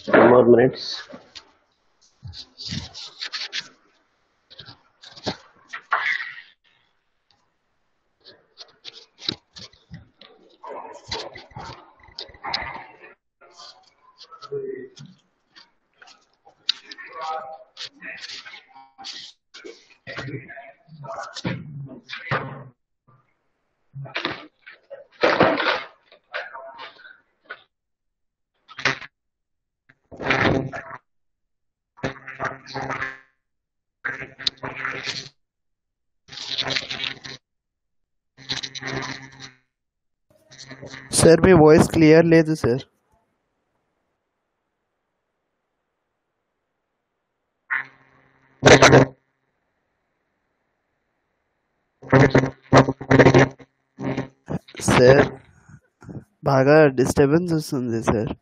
Two more minutes. Sir మీ voice clear లేదు sir. Sir బాగా disturbance వస్తుంది సార్.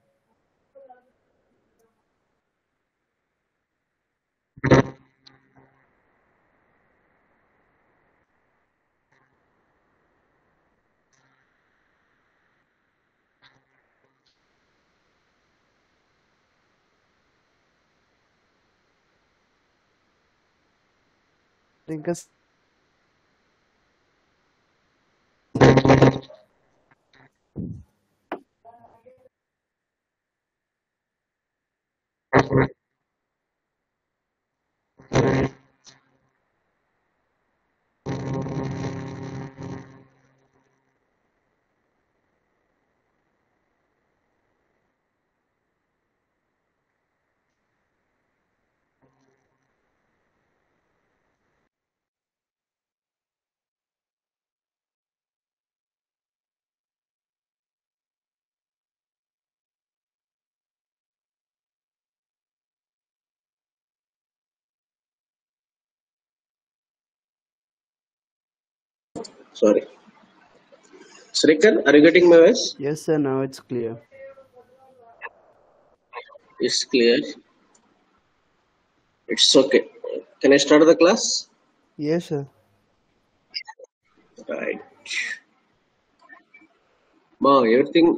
ఇంకా Sorry. Srikar, are you getting my voice? yes sir, now it's clear. It's clear. It's okay. Can I start the class? yes sir. Right. Ma, everything.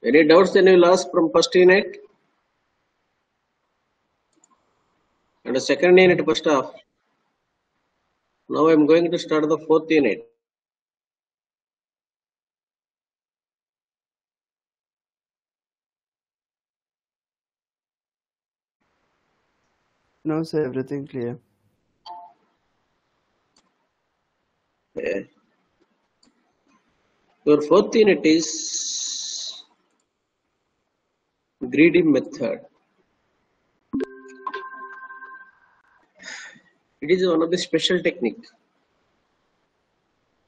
Any doubts then you will ask from first unit? And the second unit first half. Now I am going to start the fourth unit. No sir, everything clear. Okay. Your fourth unit is greedy method. It is one of the special technique.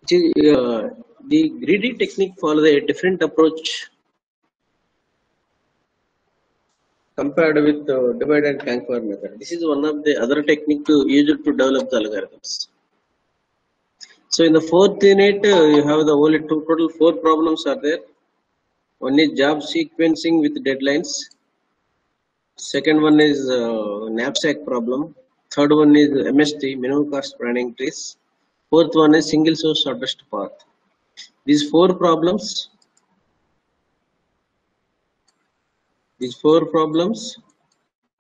The greedy technique follows a different approach compared with divide and conquer method. This is one of the other technique used to develop the algorithms. So in the fourth unit, you have the only total 4 problems are there. One is job sequencing with deadlines. Second one is knapsack problem. Third one is MST, minimum cost planning trees. Fourth one is single source shortest path. These 4 problems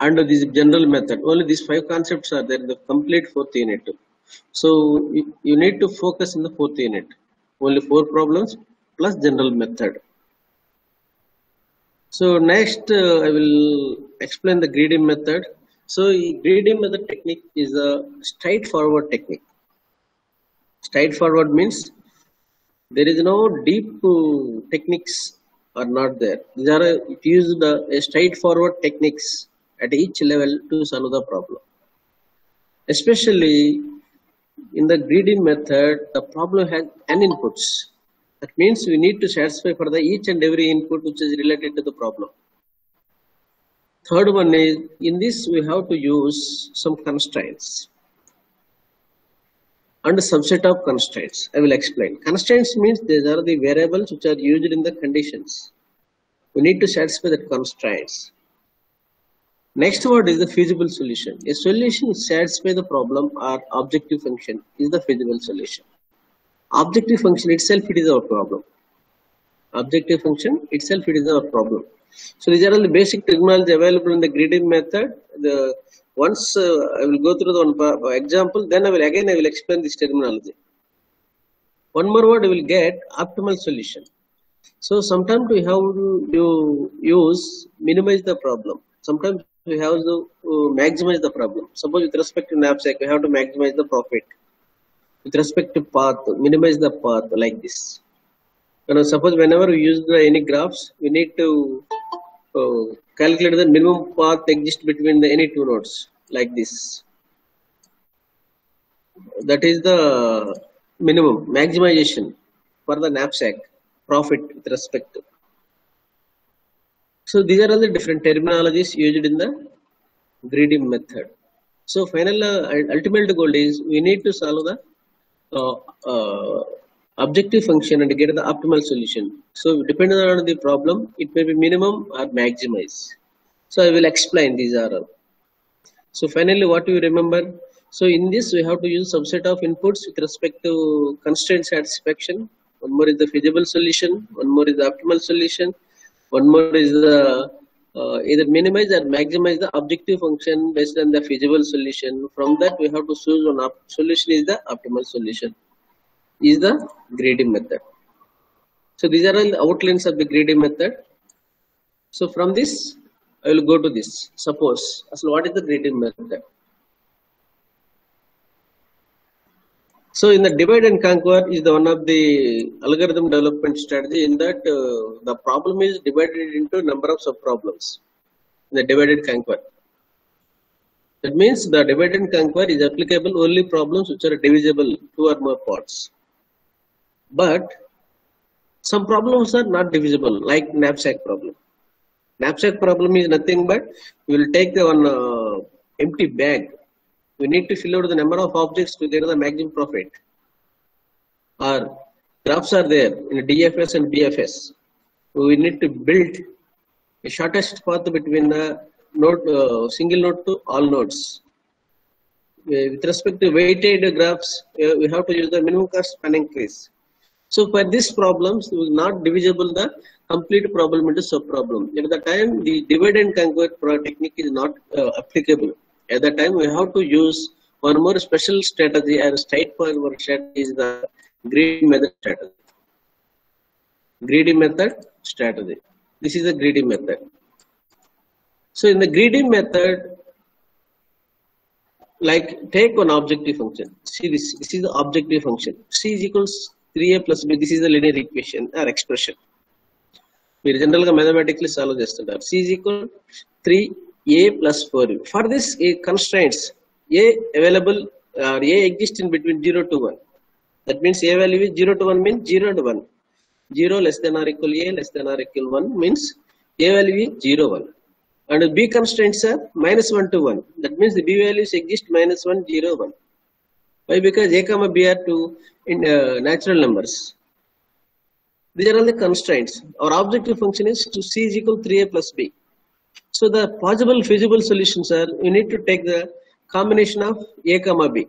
and this general method, only these 5 concepts are there in the complete fourth unit. So you need to focus in the fourth unit. Only 4 problems plus general method. So next I will explain the greedy method. So greedy method technique is a straightforward technique. Straightforward means there is no deep techniques are not there. These are used straightforward techniques at each level to solve the problem. Especially in the greedy method, the problem has n inputs. That means we need to satisfy for the each and every input which is related to the problem. Third one is, in this we have to use some constraints and a subset of constraints. I will explain. Constraints means these are the variables which are used in the conditions. We need to satisfy the constraints. Next word is the feasible solution. A solution satisfies the problem or objective function is the feasible solution. Objective function itself, it is our problem. Objective function itself, it is our problem. So these are all the basic terminology available in the grading method. Once I will go through the one example, then I will explain this terminology. One more word, I will get optimal solution. So sometimes we have to use minimize the problem. Sometimes we have to maximize the problem. Suppose with respect to knapsack, we have to maximize the profit. With respect to path, minimize the path like this. Suppose whenever we use any graphs, we need to calculate the minimum path exists between any two nodes like this. That is the minimum maximization for the knapsack profit with respect to. So these are all the different terminologies used in the grading method. So final ultimate goal is we need to solve the objective function and get the optimal solution. So depending on the problem, it may be minimum or maximize. So I will explain these are all. So finally, what do you remember? So in this, we have to use subset of inputs with respect to constraint satisfaction. One more is the feasible solution. One more is the optimal solution. One more is the either minimize or maximize the objective function based on the feasible solution. From that, we have to choose one solution is the optimal solution. Is the grading method. So these are all the outlines of the grading method. So from this, I will go to this. Suppose, so what is the grading method? So in the divide and conquer is the one of the algorithm development strategy. In that the problem is divided into number of sub-problems. In the divide and conquer. That means the divide and conquer is applicable only problems which are divisible two or more parts. But some problems are not divisible, like knapsack problem. Knapsack problem is nothing but we will take the one empty bag. We need to fill out the number of objects to get the maximum profit. Or graphs are there in DFS and BFS. We need to build a shortest path between the node, single node to all nodes. With respect to weighted graphs, we have to use the minimum cost spanning trees. So for these problems, it was not divisible the complete problem into sub-problem. At the time, the divide and conquer technique is not applicable. At that time, we have to use one more special strategy and straightforward strategy is the greedy method strategy. Greedy method strategy. This is the greedy method. So in the greedy method, like take one objective function. See this is the objective function. C is equals 3a plus b. This is the linear equation or expression. We generally mathematically solve this. C is equal 3a plus 4b. For this constraints, a available or a exists in between 0 to 1. That means a value is 0 to 1 means 0 to 1. 0 less than or equal a less than or equal 1 means a value is 0 1. And b constraints are minus 1 to 1. That means the b values exist minus 1 0 1. Why? Because a comma b are two in natural numbers. These are all the constraints. Our objective function is to c is equal 3a plus b. So the possible feasible solutions are you need to take the combination of a comma b.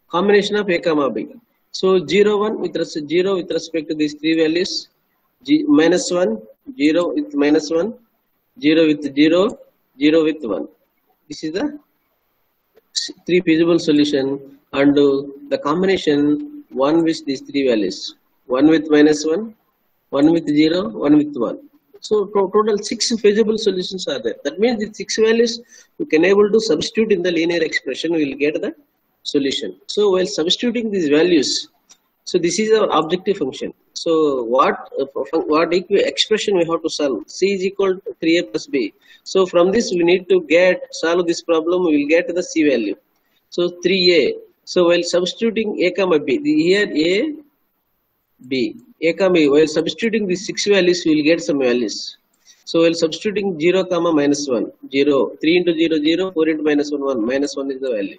Combination of a comma b. So 0 1 with respect 0 with respect to these three values. Minus 1 0 with minus 1. 0 with 0, 0 with 1. This is the three feasible solution and the combination 1 with these three values. 1 with minus 1, 1 with 0, 1 with 1. So total 6 feasible solutions are there. That means the 6 values you can able to substitute in the linear expression, we will get the solution. So while substituting these values, so this is our objective function. So what expression we have to solve? C is equal to 3a plus b. So from this we need to solve this problem. We will get the c value. So 3a. So while substituting a comma b, here a, b, a comma b. While substituting these 6 values, we will get some values. So while substituting 0 comma minus 1, 0, 3 into 0, 0, 4 into minus 1, 1. Minus 1 is the value.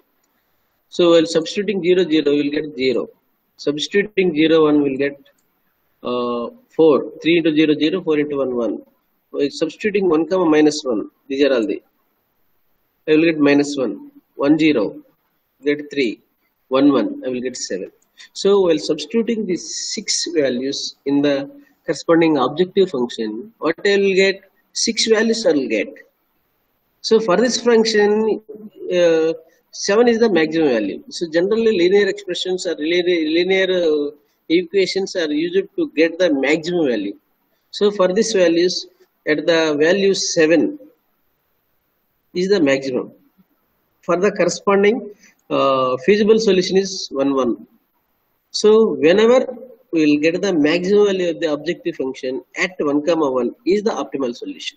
So while substituting 0, 0, we will get 0. Substituting 0, 1 will get 4. 3 into 0, 0, 4 into 1, 1. substituting 1 comma minus 1, these are all the, I will get minus 1, 1 0, get 3, 1 1, I will get 7. So while substituting these 6 values in the corresponding objective function, what I will get? 6 values I will get. So for this function, 7 is the maximum value. So generally linear expressions or linear equations are used to get the maximum value. So for this values, at the value 7 is the maximum. For the corresponding feasible solution is 1 1. So whenever we will get the maximum value of the objective function at 1 comma 1 is the optimal solution.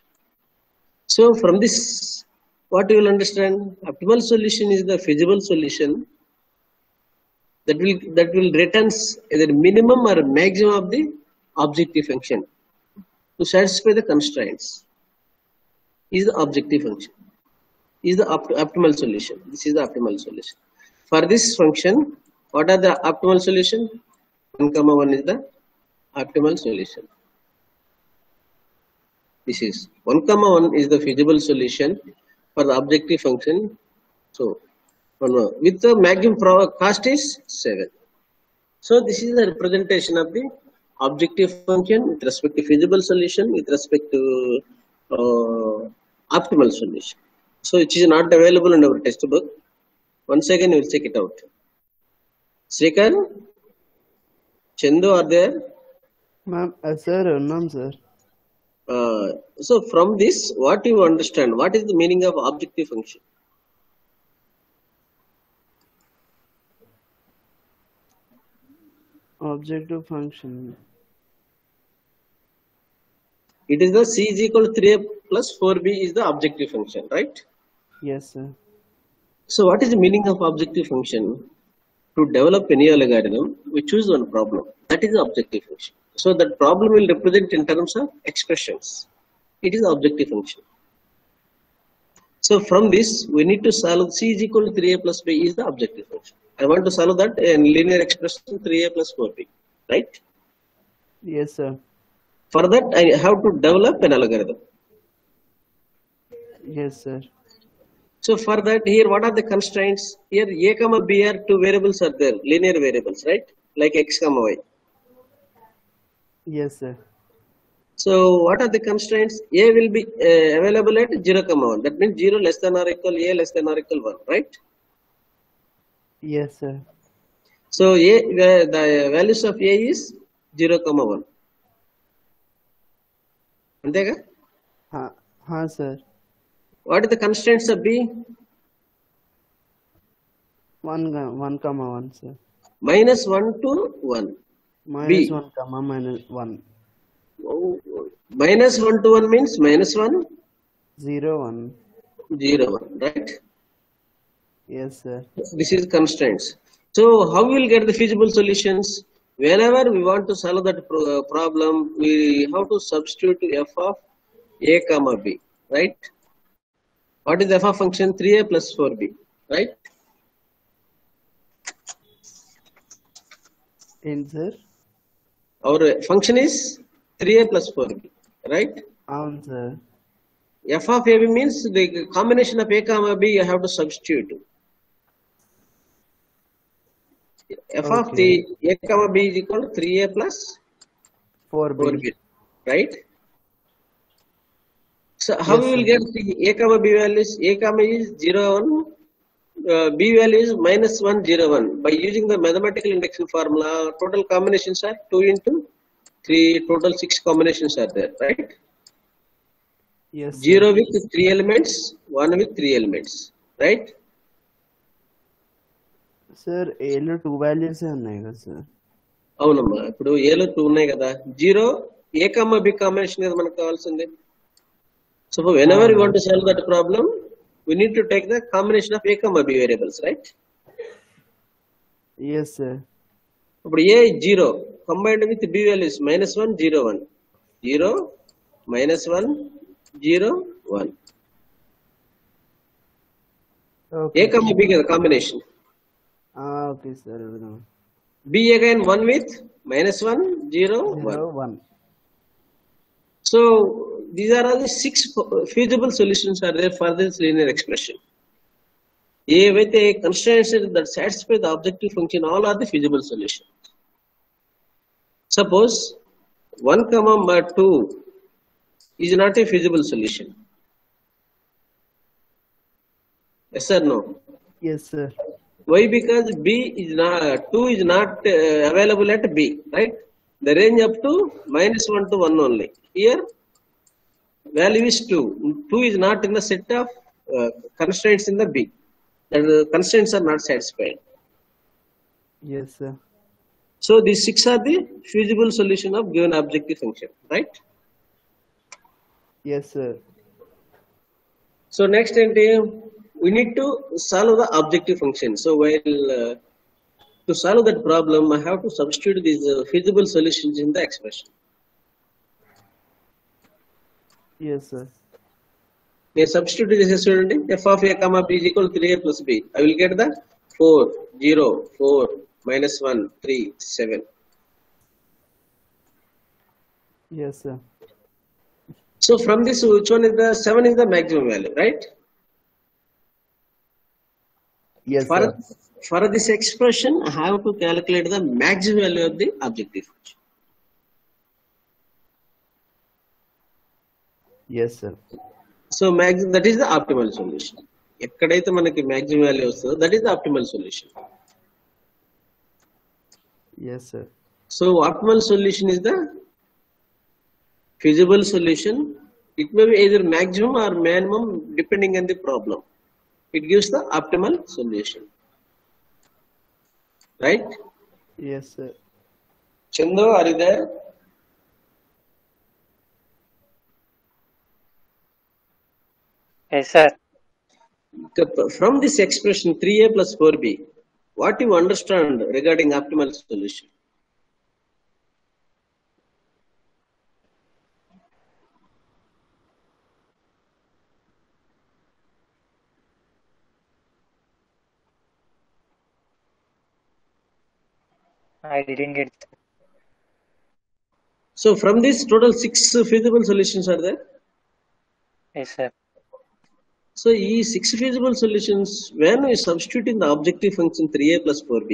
So from this, what you will understand, optimal solution is the feasible solution that will returns either minimum or maximum of the objective function to satisfy the constraints. Is the objective function, is the optimal solution. This is the optimal solution. For this function, what are the optimal solution? 1 comma 1 is the optimal solution. This is 1 comma 1 is the feasible solution for the objective function. So with the maximum cost is 7. So this is the representation of the objective function with respect to feasible solution with respect to optimal solution. So it is not available in our textbook. Once again, you will check it out. Srikar, Chandu are there? Ma'am, sir, unnam sir. So from this, what you understand? What is the meaning of objective function? Objective function. It is the C is equal to 3A plus 4B is the objective function, right? Yes, sir. So what is the meaning of objective function? To develop any algorithm, we choose one problem. That is the objective function. So that problem will represent in terms of expressions. It is the objective function. So from this, we need to solve C is equal to 3A plus B is the objective function. I want to solve that in linear expression 3A plus 4B, right? Yes, sir. For that, I have to develop an algorithm. Yes, sir. So for that, here what are the constraints? Here A comma B are two variables are there, linear variables, right? Like X comma Y. Yes, sir. So what are the constraints? A will be available at 0 comma 1. That means 0 less than or equal A less than or equal 1, right? Yes, sir. So the values of A is 0 comma 1. Antega? Ha, sir. What are the constraints of B? 1 comma 1, sir. Minus 1 to 1. Minus 1 comma minus 1. Minus 1 to 1 means minus 1? 0, 1. 0, 1, right? Yes, sir. This is constraints. So how we will get the feasible solutions? Whenever we want to solve that problem, we have to substitute f of A comma B, right? What is f of function? 3A plus 4B, right? Sir? Our function is 3A plus 4B, right? Sir. F of AB means the combination of A comma B you have to substitute. F of the A comma B is equal to 3A plus 4B, right? So how we will get the A comma B values? A comma is 0, 1, B value is minus 1, 0, 1. By using the mathematical induction formula, total combinations are 2 into 3, total 6 combinations are there, right? Yes. 0 with 3 elements, 1 with 3 elements, right? Sir, A లో 2 values ఉన్నాయి కదా sir. అవునమ్మా, ఇప్పుడు ఏలో 2 ఉన్నాయి కదా. 0 A comma B combination కదా మనకు కావాల్సింది. So whenever we want to solve that problem, we need to take the combination of A comma B variables, right? Yes, sir. ఇప్పుడు A is 0 combined with B values minus 1, 0, 1. 0, minus 1, 0, 1. Okay. A comma B కదా combination. Okay, sir. B again 1 with minus 1, 0, 1. 1. So these are all the 6 feasible solutions are there for this linear expression. ఏవైతే constraints that satisfy the objective function, all are the feasible solutions. Suppose 1, 2 is not a feasible solution. Yes or no? Yes, sir. Why? Because B is not 2 is not available at B, right? The range up to -1 to 1 only. Here value is 2. 2 is not in the set of constraints in the B. The constraints are not satisfied. Yes, sir. So these 6 are the feasible solution of given objective function, right? Yes, sir. So next we need to solve the objective function. So while to solve that problem, I have to substitute these feasible solutions in the expression. Yes, sir. I substitute this as f of a comma b is equal to 3a plus b. I will get the 4, 0, 4, -1, 3, 7. Yes, sir. So from this, which one is the 7 is the maximum value, right? Yes, sir. For this expression, I have to calculate the maximum value of the objective function. Yes, sir. So that is the optimal solution. ఎక్కడైతే మనకి maximum value వస్తుందో that is the optimal solution. Yes, sir. So optimal solution is the feasible solution. It may be either maximum or minimum depending on the problem. It gives the optimal solution. Right? Yes, sir. Chandu, are you there? Yes, sir. From this expression 3a plus 4b, what you understand regarding optimal solution? I didn't get that. So from this total 6 feasible solutions are there. Yes, sir. So these 6 feasible solutions, when we substitute in the objective function 3a plus 4b,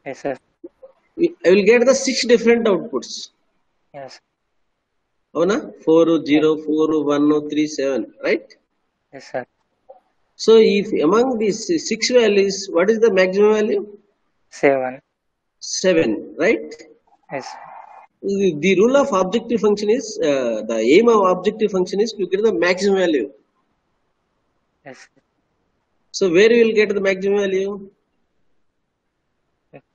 Yes, sir. I will get the 6 different outputs. Yes. Oh, na? 4, 0, 4, 1, 3, 7, right? Yes, sir. So if among these 6 values, what is the maximum value? 7. 7, right? Yes. The rule of objective function is, the aim of objective function is to get the maximum value. Yes. So where you will get the maximum value?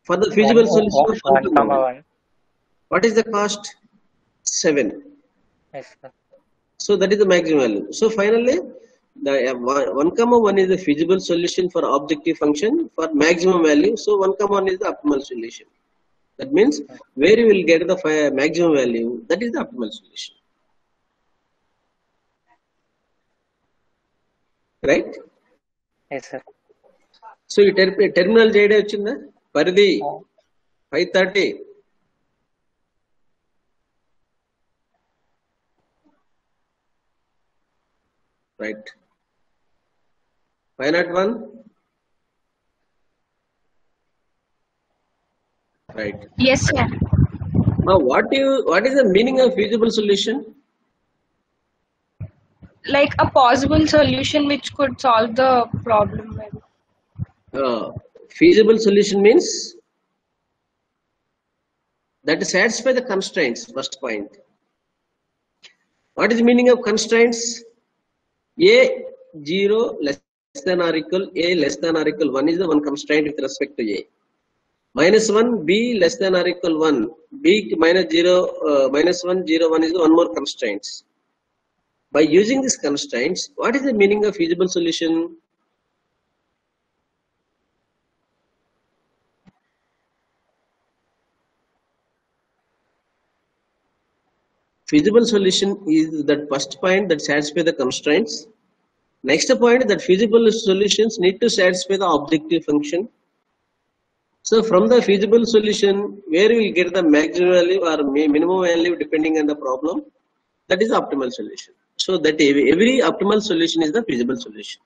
For the feasible solution of 1, 1. What is the cost? 7. Yes, sir. So that is the maximum value. So finally, the 1, 1 is the feasible solution for objective function for maximum value. So 1, 1 is the optimal solution. That means where you will get the maximum value, that is the optimal solution. Right? Yes, sir. So you terminal JD వచ్చిందా? పరిధి 530. Right. 501. Right. Yes, sir. Now what is the meaning of feasible solution? Like a possible solution which could solve the problem. Feasible solution means that satisfy the constraints. First point. What is the meaning of constraints? A 0 less than or equal, A less than or equal 1 is the one constraint with respect to A. -1, B less than or equal 1, B -1, 0, 1 is the one more constraints. By using these constraints, what is the meaning of feasible solution? Feasible solution is that first point that satisfies the constraints. Next point that feasible solutions need to satisfy the objective function. So from the feasible solution, where we will get the maximum value or minimum value depending on the problem, that is the optimal solution. So that every optimal solution is the feasible solution.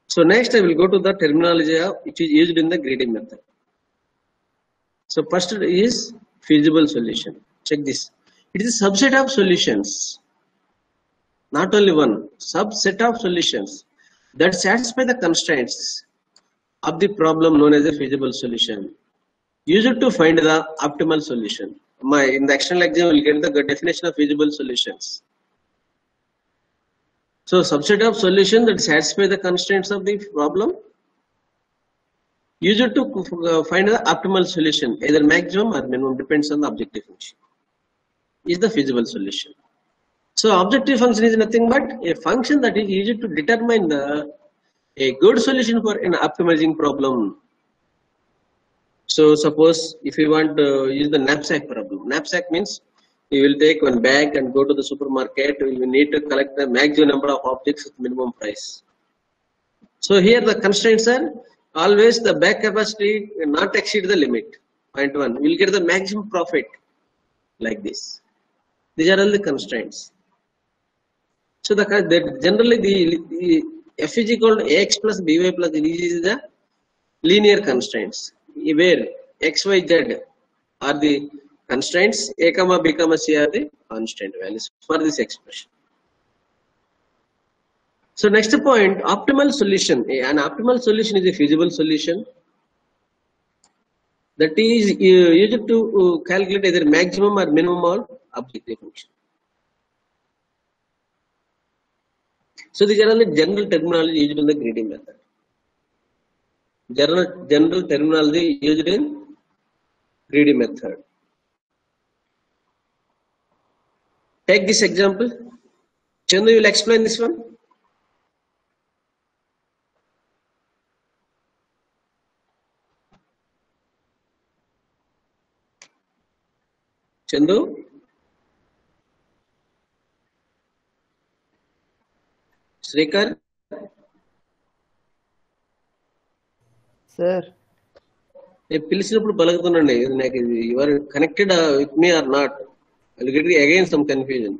So next I will go to the terminology which is used in the grading method. So first is feasible solution. Check this. It is a subset of solutions, not only one, subset of solutions that satisfy the constraints of the problem known as a feasible solution. Use it to find the optimal solution. In the external exam, we will get the definition of feasible solutions. So subset of solution that satisfy the constraints of the problem. Use it to find the optimal solution, either maximum or minimum, depends on the objective function. Is the feasible solution. So objective function is nothing but a function that is used to determine a good solution for an optimizing problem. So suppose if you want to use the knapsack problem. Knapsack means you will take one bag and go to the supermarket. You need to collect the maximum number of objects with minimum price. So here the constraints are always the bag capacity not exceed the limit. Point 1. We will get the maximum profit like this. These are all the constraints. So generally the f is equal to ax plus by plus this is the linear constraints, where x, y, z are the constraints, a comma b comma c are the constant values for this expression. So next point, optimal solution. An optimal solution is a feasible solution that is used to calculate either maximum or minimum or objective function. So these are all the general terminology used in the grading method. General terminology used in grading method. Take this example. Chandu, you will explain this one. Chandu? Srikar? Sir, పిలిచినప్పుడు పలుకుతున్నాండి నాకు you are connected with me or not. I will get again some confusion.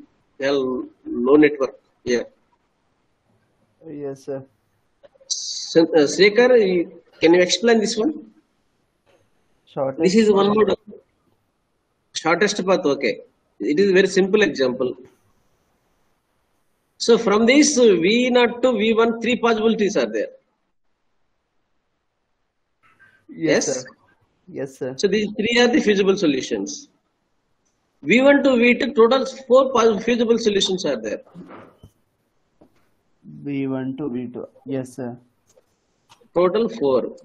No network here. yes, sir. Srikar, can you explain this one? Shortest. This is one more shortest path. Okay, it is a very simple example. So from this V0 to V1, 3 possibilities are there. Yes? Sir. Yes, sir. So these 3 are the feasible solutions. V1 to V2, total 4 feasible solutions are there. V1 to V2. Yes, sir. Total 4.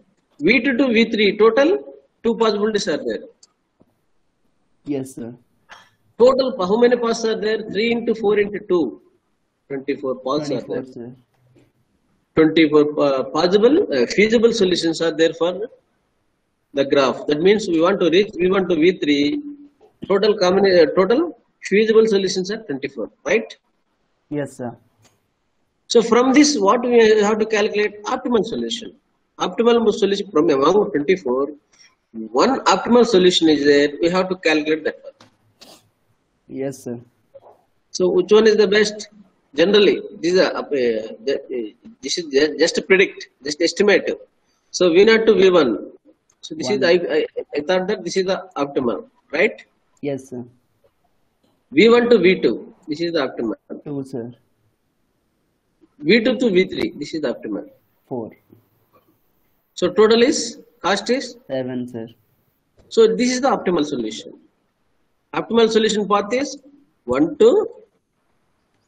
V2 to V3, total 2 possibilities are there. Yes, sir. Total, how many paths are there? 3 into 4 into 2. 24 paths are 24, there. sir. 24 possible, feasible solutions are there for the graph. That means we want to reach V1 to V3. Total feasible solutions are 24, right? Yes, sir. So from this, what we have to calculate? Optimal solution. Optimal solution from among 24, one optimal solution is there. We have to calculate that one. Yes, sir. So which one is the best? Generally, this is just predict, just estimate. So V0 to V1. So this is I thought that this is the optimal, right? Yes, sir. V1 to V2. This is the optimal. 2, sir. V2 to V3. This is the optimal. 4. So total is cost is 7, sir. so this is the optimal solution. Optimal solution path is 1 to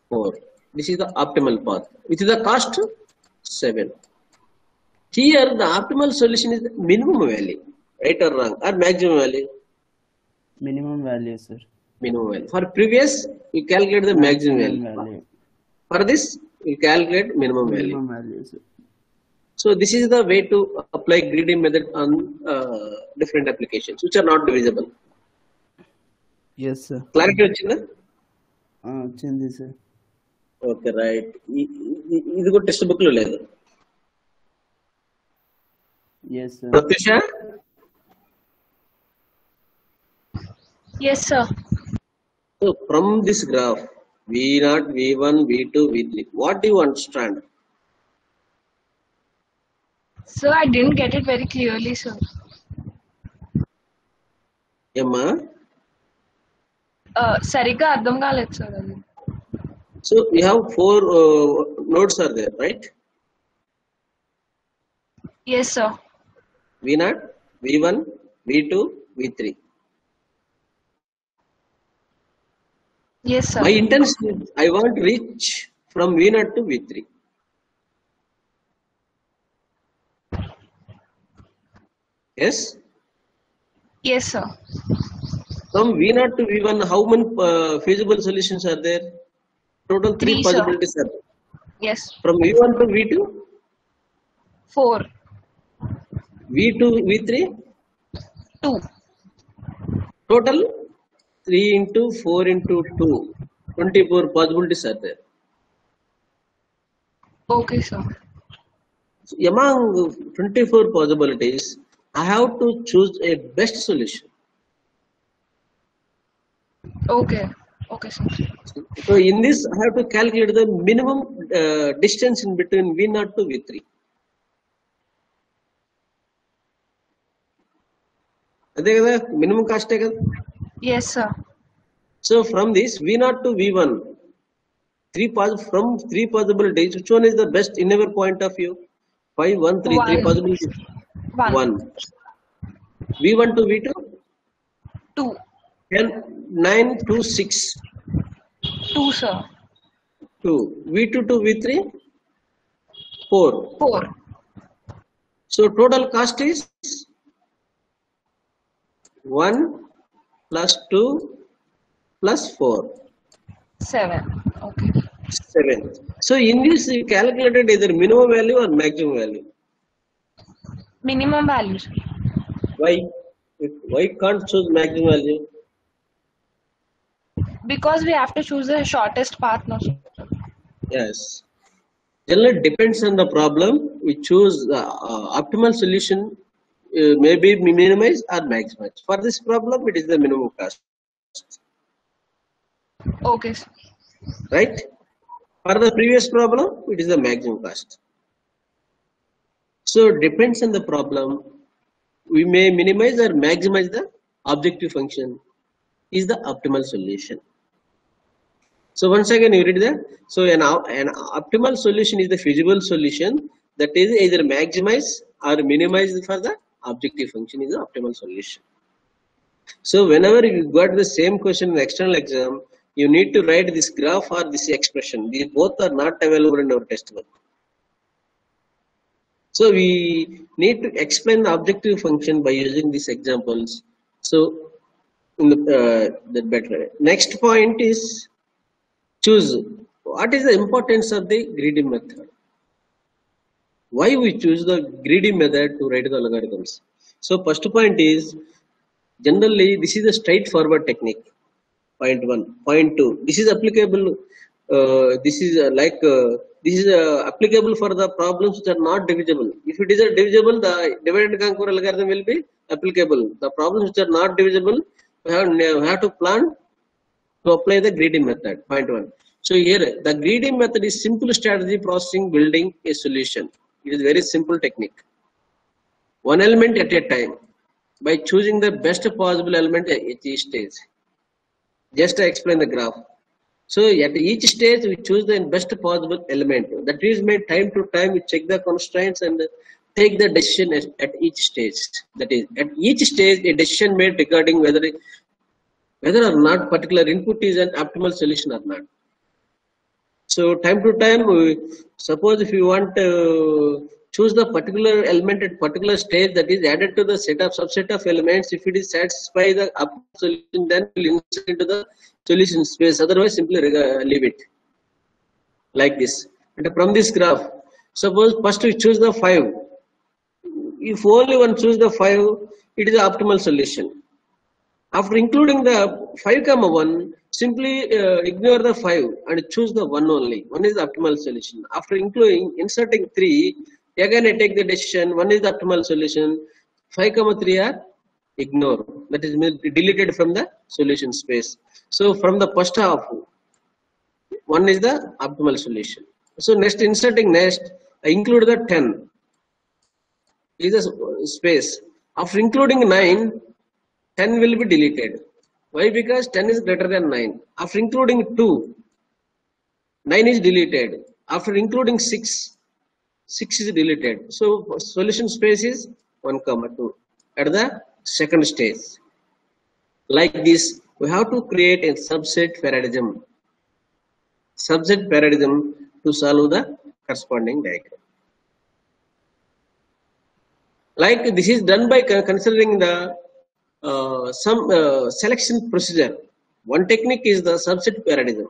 4. This is the optimal path. Which is the cost 7. Here the optimal solution is the minimum value, right or wrong, or maximum value. Minimum value, sir. Minimum value. For previous, you calculate the maximum value. For this, you calculate minimum value. Minimum value, sir. So this is the way to apply grading method on different applications which are not divisible. Yes, sir. Clarity వచ్చిందా? వచ్చింది, sir. Okay right. ఇది కూడా text book లో లేదు. Yes, sir. Pratyusha? Yes, sir. So from this graph, V0, V1, V2, V3, what do you understand? Sir, I didn't get it very clearly, sir. Emma? సరిగ్గా అర్థం కాలేదు sir అది. So we have four nodes are there, right? Yes, sir. V0, V1, V2, V3. Yes, sir. My intention is I want to reach from V0 to V3. Yes? Yes, sir. From V0 to V1, how many feasible solutions are there? Total three Three, sir. possibilities are there. Yes. From V1 to V2, 4, V2, V3, 2. total 3 into 4 into 2, 24 possibilities are there. Okay, sir. So among 24 possibilities, I have to choose a best solution. Okay. Okay, sir. So in this, I have to calculate the minimum distance in between V0 to V3. అదే కదా minimum కాస్టే కదా. Yes, sir. So from this V0 to V1, from three possibilities, which one is the best in our point of view? 5, 1, 3, three 1. possibilities. 1. 1. V1 to V2, 2. 10, 9 to 6. 2, sir. 2. V2 to V3, 4. 4. So total cost is 1 plus 2 plus 4. 7. Okay. 7. So in this you calculated either minimum value or maximum value. Minimum value, sir. Why can't choose maximum value? Because we have to choose the shortest path now, sir. Yes. Generally depends on the problem. We choose the optimal solution, maybe minimize or maximize. For this problem, it is the minimum cost, Okay, sir. right? For the previous problem, it is the maximum cost. So depends on the problem. We may minimize or maximize the objective function is the optimal solution. So once again you read that. So an optimal solution is the feasible solution that is either maximize or minimize for the objective function is the optimal solution. So whenever you got the same question in the external exam, you need to write this graph or this expression. These both are not available in our textbook. So we need to explain the objective function by using these examples. So in the better. Next point is choose. What is the importance of the greedy method? Why we choose the greedy method to write the algorithms? So first point is generally this is a straightforward technique. Point 1. Point 2. This is applicable. This is applicable for the problems which are not divisible. If it is a divisible, the divide and conquer algorithm will be applicable. The problems which are not divisible, we have to plan to apply the greedy method. Point 1. So here the greedy method is simple strategy processing building a solution. It is very simple technique. One element at a time by choosing the best possible element at each stage. Just to explain the graph. So at each stage we choose the best possible element. That is made time to time we check the constraints and take the decision at each stage. That is at each stage a decision made regarding whether or not particular input is an optimal solution or not. So time to time, suppose if you want to choose the particular element at particular stage that is added to the subset of elements, if it is satisfy the optimal solution, then we'll insert into the solution space. Otherwise, simply leave it like this. And from this graph, suppose first we choose the 5. If only one choose the 5, it is the optimal solution. After including the 5, 1, simply ignore the 5 and choose the 1 only. 1 is the optimal solution. After inserting 3, Again, I take the decision. One is the optimal solution. 5, 3 are ignore. That is deleted from the solution space. So from the first half, one is the optimal solution. So next inserting next, I include the 10 is a space. After including 9, 10 will be deleted. Why? Because 10 is greater than 9. After including 2, 9 is deleted. After including 6, 6 is deleted. So solution space is 1, 2 at the second stage. Like this, we have to create a subset paradigm. Subset paradigm to solve the corresponding diagram. Like this is done by considering the some selection procedure. One technique is the subset paradigm.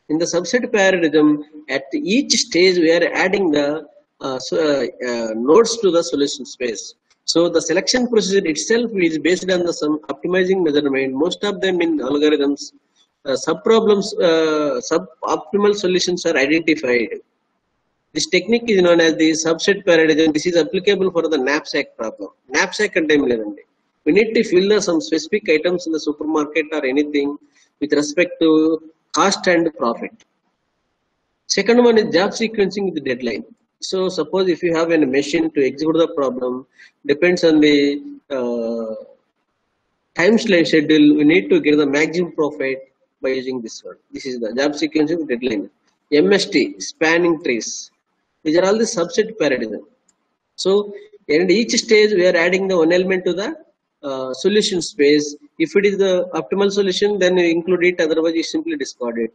In the subset paradigm, at each stage we are adding the nodes to the solution space. So the selection procedure itself is based on the some optimizing measurement. Most of them in algorithms, sub-problems, sub-optimal solutions are identified. This technique is known as the subset paradigm. This is applicable for the knapsack problem. Knapsack and time learning. We need to fill some specific items in the supermarket or anything with respect to cost and profit. Second one is job sequencing with the deadline. So suppose if you have a machine to execute the problem, depends on the time schedule, we need to get the maximum profit by using this one. This is the job sequencing with deadline. MST, spanning trees. These are all the subset paradigm. So in each stage we are adding the one element to the solution space. If it is the optimal solution, then you include it, otherwise you simply discard it.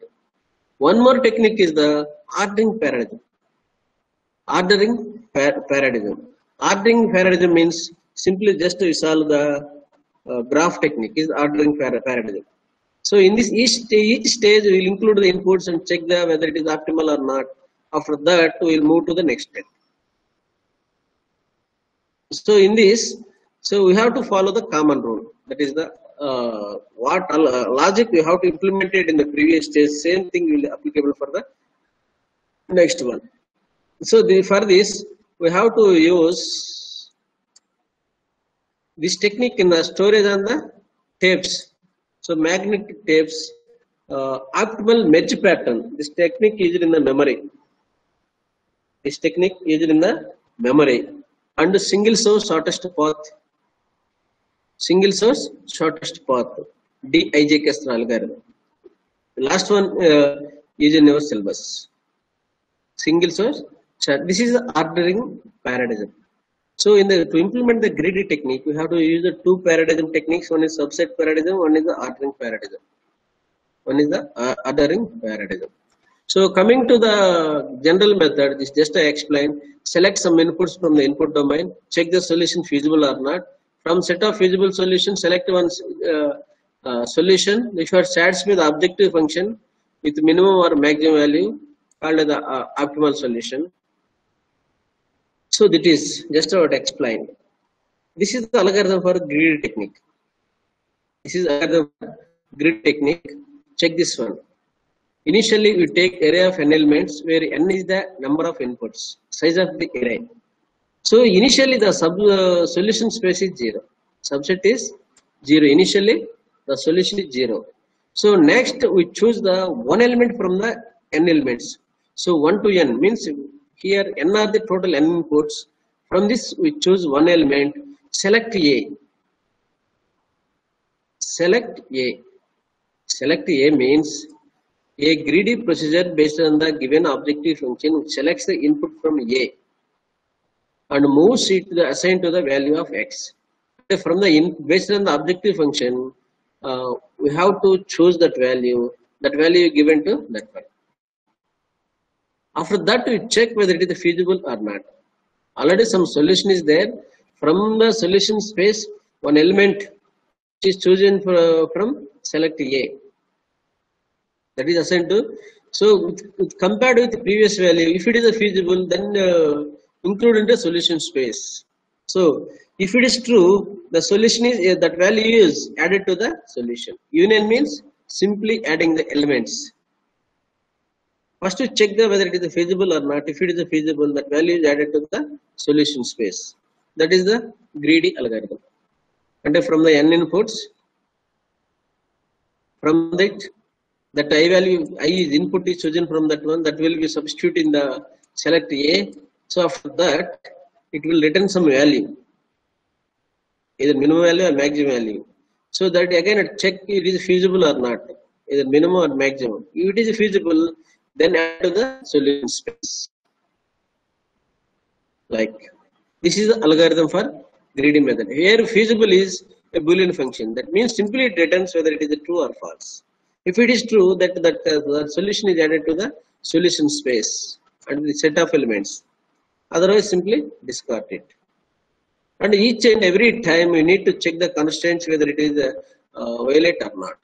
One more technique is the ordering paradigm. Ordering paradigm. Ordering paradigm means simply just to solve the graph technique is ordering paradigm. So in this each stage we will include the inputs and check whether it is optimal or not. After that we will move to the next step. So in this, so we have to follow the common rule. That is the logic we have to implement it in the previous stage. Same thing will be applicable for the next one. So for this we have to use this technique in the storage on the tapes. So magnetic tapes, optimal merge pattern. This technique is in the memory. This technique is in the memory. And single source shortest path. Single source shortest path. DIJK algorithm. The last one is in your syllabus. Single source. This is the ordering paradigm. So to implement the greedy technique, we have to use the two paradigm techniques. One is subset paradigm, one is the ordering paradigm. One is the ordering paradigm. So coming to the general method, this just I explained. Select some inputs from the input domain. Check the solution feasible or not. From set of feasible solutions, select one solution which starts with the objective function with minimum or maximum value called the optimal solution. So that is just what I explained. This is the algorithm for grid technique. This is algorithm grid technique. Check this one. Initially, we take array of n elements where n is the number of inputs, size of the array. So initially, the solution space is 0. Subset is 0. Initially, the solution is 0. So next, we choose the one element from the n elements. So 1 to n means here n are the total n inputs. From this, we choose one element. Select A. Select A. Select A means a greedy procedure based on the given objective function which selects the input from A and moves it assigned to the value of x. From the based on the objective function, we have to choose that value given to that one. After that, we check whether it is feasible or not. Already some solution is there. From the solution space, one element is chosen from select A. That is assigned to. So compared with the previous value, if it is feasible, then include in the solution space. So if it is true, the solution is that value is added to the solution. Union means simply adding the elements. First, you check whether it is feasible or not. If it is feasible, that value is added to the solution space. That is the greedy algorithm. And from the n inputs, from that I value, I is input is chosen from that one, that will be substitute in the select A. So after that, it will return some value, either minimum value or maximum value. So that again it check it is feasible or not, either minimum or maximum. If it is feasible, then add to the solution space. Like this is the algorithm for greedy method. Here feasible is a Boolean function. That means simply it returns whether it is true or false. If it is true, the solution is added to the solution space and the set of elements. Otherwise, simply discard it. And each and every time you need to check the constraints whether it is violate or not.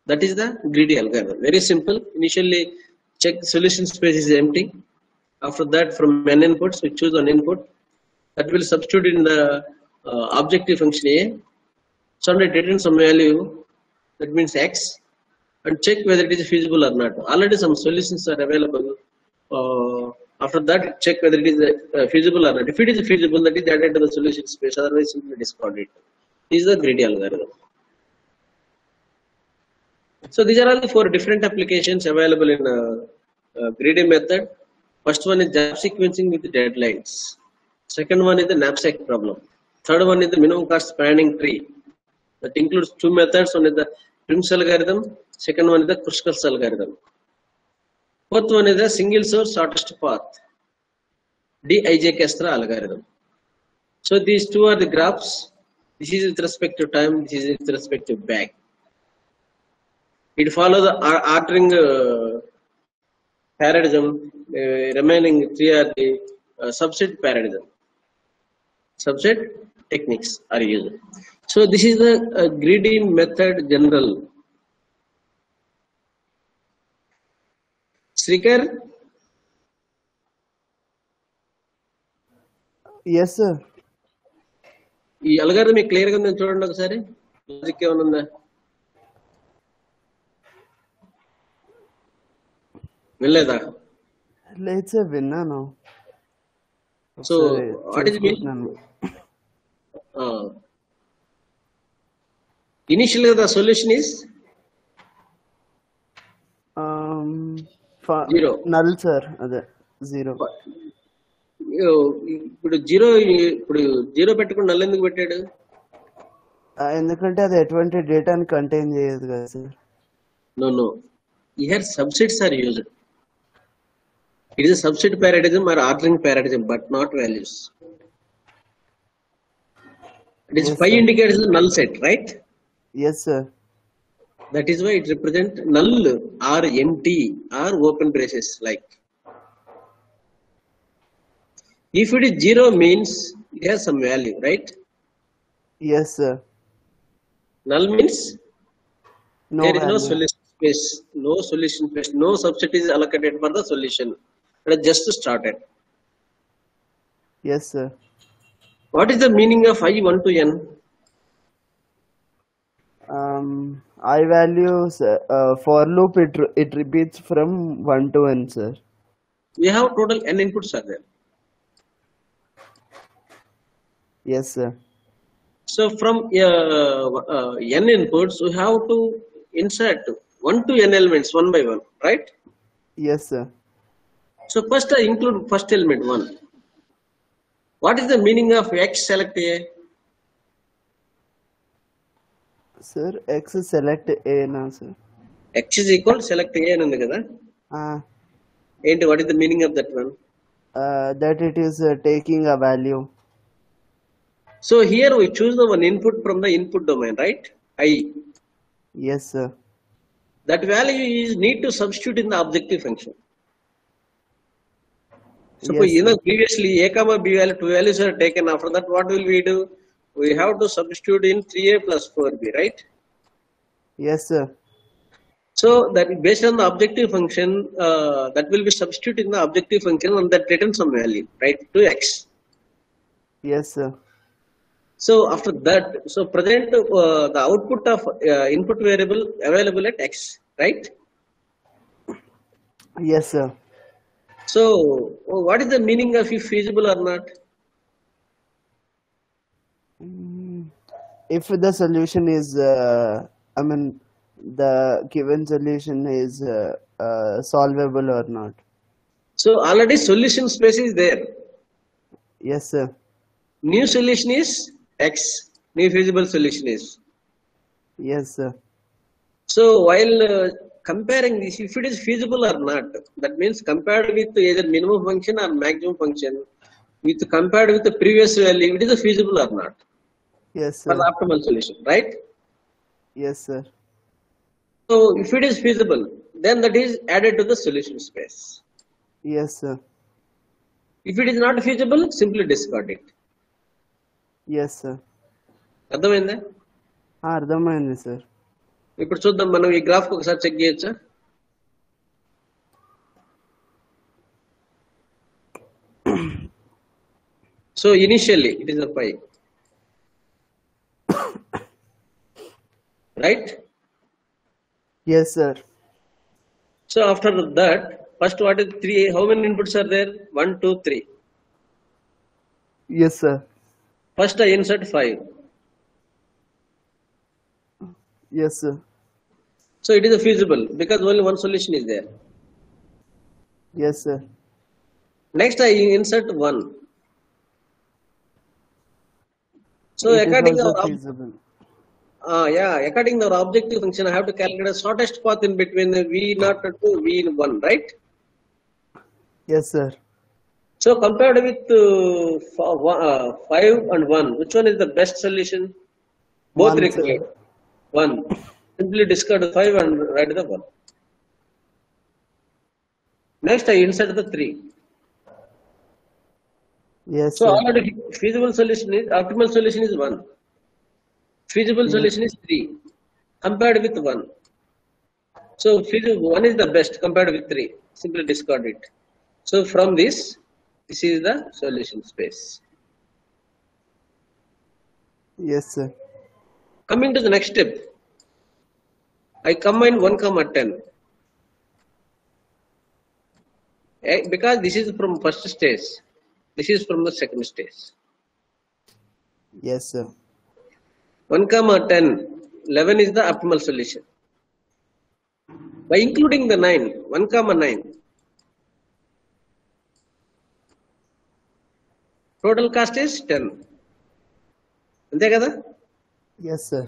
That is the greedy algorithm. Very simple. Initially, check solution space is empty. After that, from n inputs, we choose an input that will substitute in the objective function A. So it returns some value, that means x, and check whether it is feasible or not. Already some solutions are available. After that, check whether it is feasible or not. If it is feasible, that is added to the solution space. Otherwise, simply discard it. This is the greedy algorithm. So these are all the 4 different applications available in greedy method. First one is job sequencing with deadlines. Second one is the knapsack problem. Third one is the minimum cost spanning tree. That includes 2 methods. One is the Prim's algorithm. Second one is the Kruskal's algorithm. Fourth one is the single source shortest path, DIJ-Kestra algorithm. So these 2 are the graphs. This is with respect to time. This is with respect to back. It follows the ordering paradigm. Remaining 3 are the subset paradigm. Subset techniques are used. So this is the greedy method general. Srikar, Yes, sir. ఈ algorithm మీకు clear గా ఉందని చూడండి ఒకసారి. Logic ఏమైనా ఉందా? వెళ్ళలేదా? లేదు సార్, విన్నాను. So what is mean? Initial గా the solution is zero. Null sir, అదే జీరో. ఇప్పుడు జీరో పెట్టుకుని నల్ ఎందుకు పెట్టాడు? ఎందుకంటే అది ఎటువంటి డేటాని కంటైన్ చేయదు కదా sir. No. Here subsets are used. It is a subset paradigm or ordering paradigm, but not values. It is 5 indicates the null set, right? Yes, sir. That is why it represents null or empty or open braces like. If it is 0 means it has some value, right? Yes, sir. Null means No there is no value. solution space, no subset is allocated for the solution. It has just started. Yes, sir. What is the meaning of I1 to n? I values for loop it repeats from 1 to n, sir. We have total n inputs are there. Yes, sir. So from n inputs, we have to insert 1 to n elements one by one, right? Yes, sir. So first I include first element 1. What is the meaning of x select a? Sir, x select a na, sir. X is equal select a అని ఉంది కదా. ఏంటి, what is the meaning of that one? That it is taking a value. So here we choose the one input from the input domain, right? I. Yes, sir. That value is need to substitute in the objective function. Suppose Yes, previously a comma b value 2 values are taken. After that, what will we do? We have to substitute in 3a plus 4b, right? Yes, sir. So that based on the objective function, that will be substituted in the objective function and that returns some value, right? To x. Yes, sir. So after that, so present the output of input variable available at x, right? Yes, sir. So, what is the meaning of if feasible or not? If the solution is, I mean, the given solution is solvable or not. So, already solution space is there. Yes, sir. New solution is X. New feasible solution is. Yes, sir. So, while comparing this, if it is feasible or not, that means compared with either minimum function or maximum function, with compared with the previous value, it is a feasible or not Yes, for sir. the optimal solution, right? Yes, sir. So, if it is feasible, then that is added to the solution space. Yes, sir. If it is not feasible, simply discard it. Yes, sir. అర్థమైందా? అర్థమైంది sir. ఇప్పుడు చూద్దాం, మనం ఈ graph ఒకసారి check చేయొచ్చా? So initially it is a 5, right? Yes, sir. So after that, first what is 3? How many inputs are there? 1, 2, 3. Yes, sir. First I insert 5. Yes, sir. So it is a feasible because only one solution is there. Yes, sir. Next I insert 1. So It is according also to feasible. according to our objective function, I have to calculate the shortest path in between the V0 to V1, right? Yes, sir. So compared with 5 and 1, which one is the best solution? Both 1, required. sir. 1. Simply discard the 5 and write the 1. Next I insert the 3. Yes, So sir. already feasible solution is, optimal solution is 1. Feasible Yes. solution is 3. Compared with 1. So feasible 1 is the best compared with 3. Simply discard it. So from this is the solution space. Yes, sir. Coming to the next step, I combine 1, 10. Because this is from first stage, this is from the second stage. Yes, sir. 1, 10, 11 is the optimal solution. By including the 9, 1, 9, total cost is 10. అంతే కదా? Yes, sir.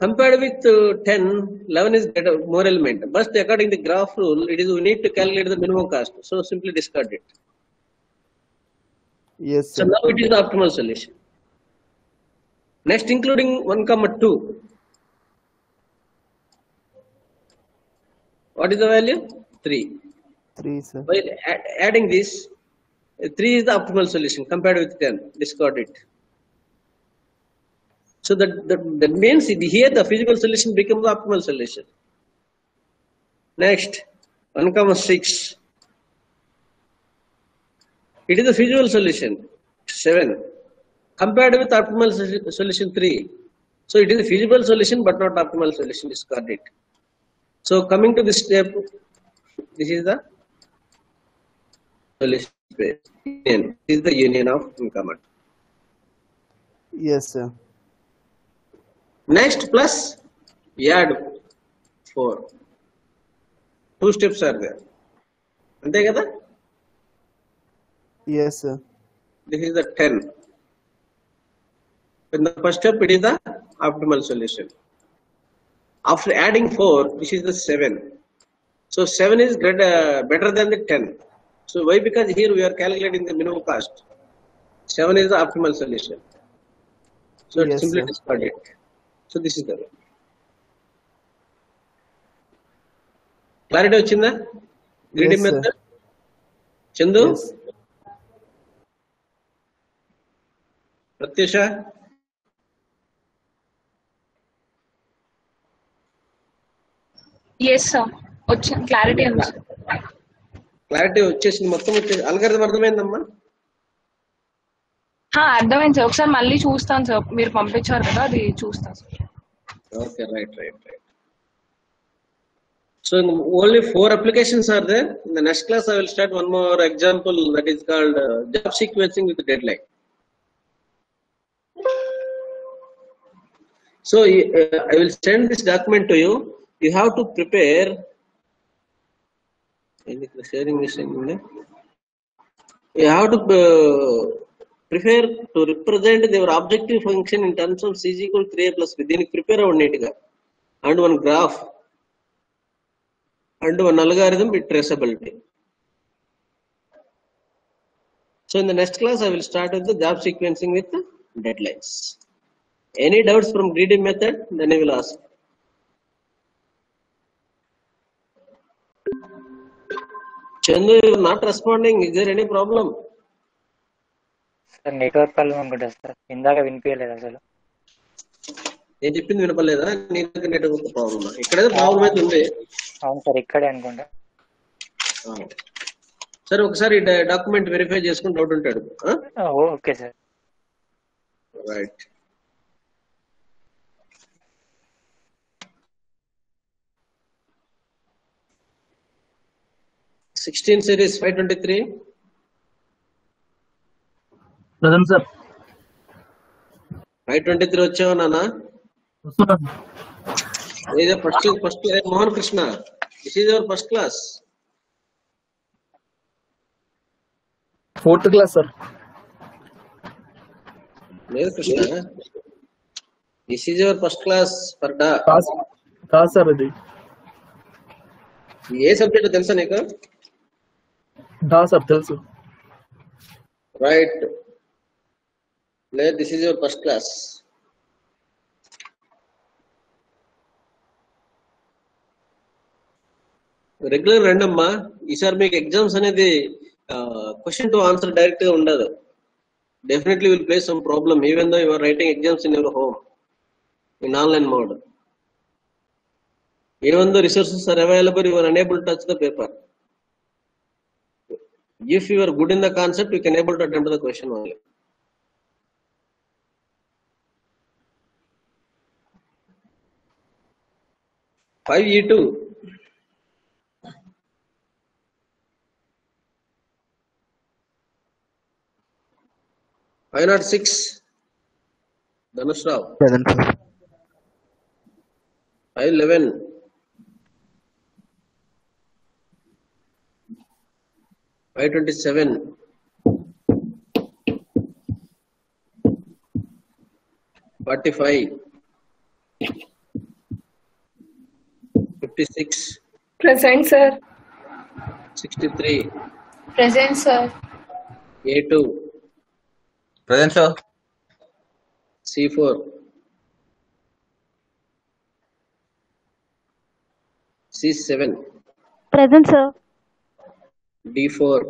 Compared with 10, 11 is better, more element. But according to the graph rule, we need to calculate the minimum cost. So simply discard it. Yes, So sir. now it is the optimal solution. Next, including 1, 2. What is the value? 3. 3, sir. By adding this, 3 is the optimal solution compared with 10. Discard it. So that means here the feasible solution becomes the optimal solution. Next, 1, 6. It is the feasible solution, 7. Compared with optimal solution 3. So it is a feasible solution but not optimal solution. Discard it. So coming to this step, this is the solution space. This is the union of income. Yes, sir. Next plus add 4. 2 steps are there. అంతే కదా? Yes, sir. This is the 10. In the first step, it is the optimal solution. After adding 4, this is the 7. So 7 is better than the 10. So why? Because here we are calculating the minimum cost. 7 is the optimal solution. So Yes, simply sir. discard it. So this is the way. Clarity వచ్చిందా? Greedy Yes, sir. method. Chandu? Yes. Pratyusha? Yes, sir. Clarity ఉంది sir. Clarity వచ్చేసింది, మొత్తం వచ్చేసి algorithm అర్థమైందమ్మా? అర్థమైంది sir. ఒకసారి మళ్ళీ చూస్తాను సార్, మీరు పంపించారు కదా, అది చూస్తాను sir. Okay, right. So only 4 applications are there. In the next class, I will start one more example that is called job sequencing with deadline. So I will send this document to you. You have to prepare. Sharing this thing. You have to prepare to represent your objective function in terms of C is equal to 3a plus b. దీనికి prepare అవ్వండి నీట్గా. And one graph and one algorithm with traceability. So in the next class, I will start with the job sequencing with the deadlines. Any doubts from greedy method? Then I will ask. Chandu, you are not responding. Is there any problem? Sir network problem అనుకుంటా sir, ఇందాక వినిపించలేదు అసలు. నేను చెప్పింది వినపలేదా? నీ దగ్గర network problem ఇక్కడైతే problem అయితే ఉంది. అవును సార్, ఇక్కడే అనుకుంటా. సరే, ఒకసారి డాక్యుమెంట్ వెరిఫై చేసుకుని డౌట్ ఉంటాడు. Okay sir. Right. Sixteen series 523. Present sir. 523 వచ్చావా నాన్న? ఏదో first Mohan Krishna, this is your first class. 4th class sir. లేదు Krishna, this is your first class for డా. కాదు సార్, ఇది ఏ సబ్జెక్ట్ తెలుసా నీకు? డా సార్ తెలుసు. రైట్. లేదు, this is your first class. Regular రండి అమ్మా. ఈసారి మీకు ఎగ్జామ్స్ అనేది క్వశ్చన్ టు ఆన్సర్ డైరెక్ట్ గా ఉండదు. Definitely will face some problem even though you are writing exams in your home in online mode. Even though resources are available, you are unable to touch the paper. If you are good in the concept, you can able to attempt the question only. Five E2. Why not 6? Dhanush Rao. Present sir. 511. Five 27. 45. 56. Present, sir. 63. Present, sir. A2. Present sir. C4. C7. Present, sir. D4.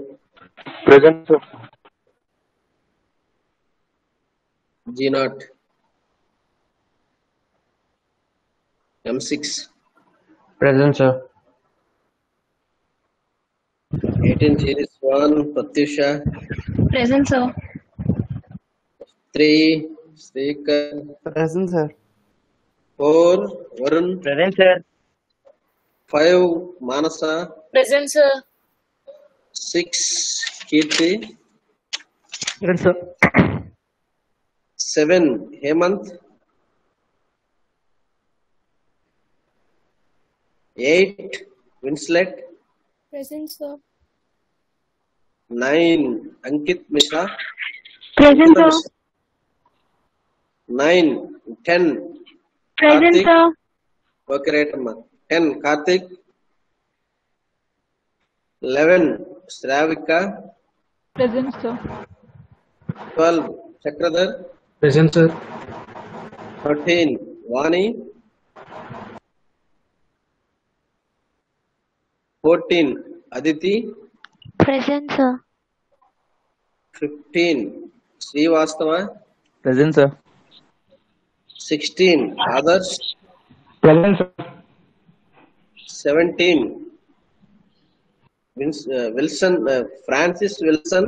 Present sir. G0. M6. Present sir. 18 series 1. Pratyusha. Present, sir. 3. Srikar. Present sir. 4. Varun. Present sir. 5. Manasa. Present, sir. 6. Kirti. Present sir. 7. Hemant. 8. Winslet. Present, sir. 9. Ankit Mishra. Present, sir. 9. 10. Present, Karthik. sir. Okay, right, Amma. 10. Karthik. 11. Shravika. Present, sir. 12. Chakradhar. Present sir. 13. Vani. 14. Aditi. Present, sir. 15. Srivastava. Present sir. 16. Adarsh. Present sir. 17. Wilson. Francis Wilson.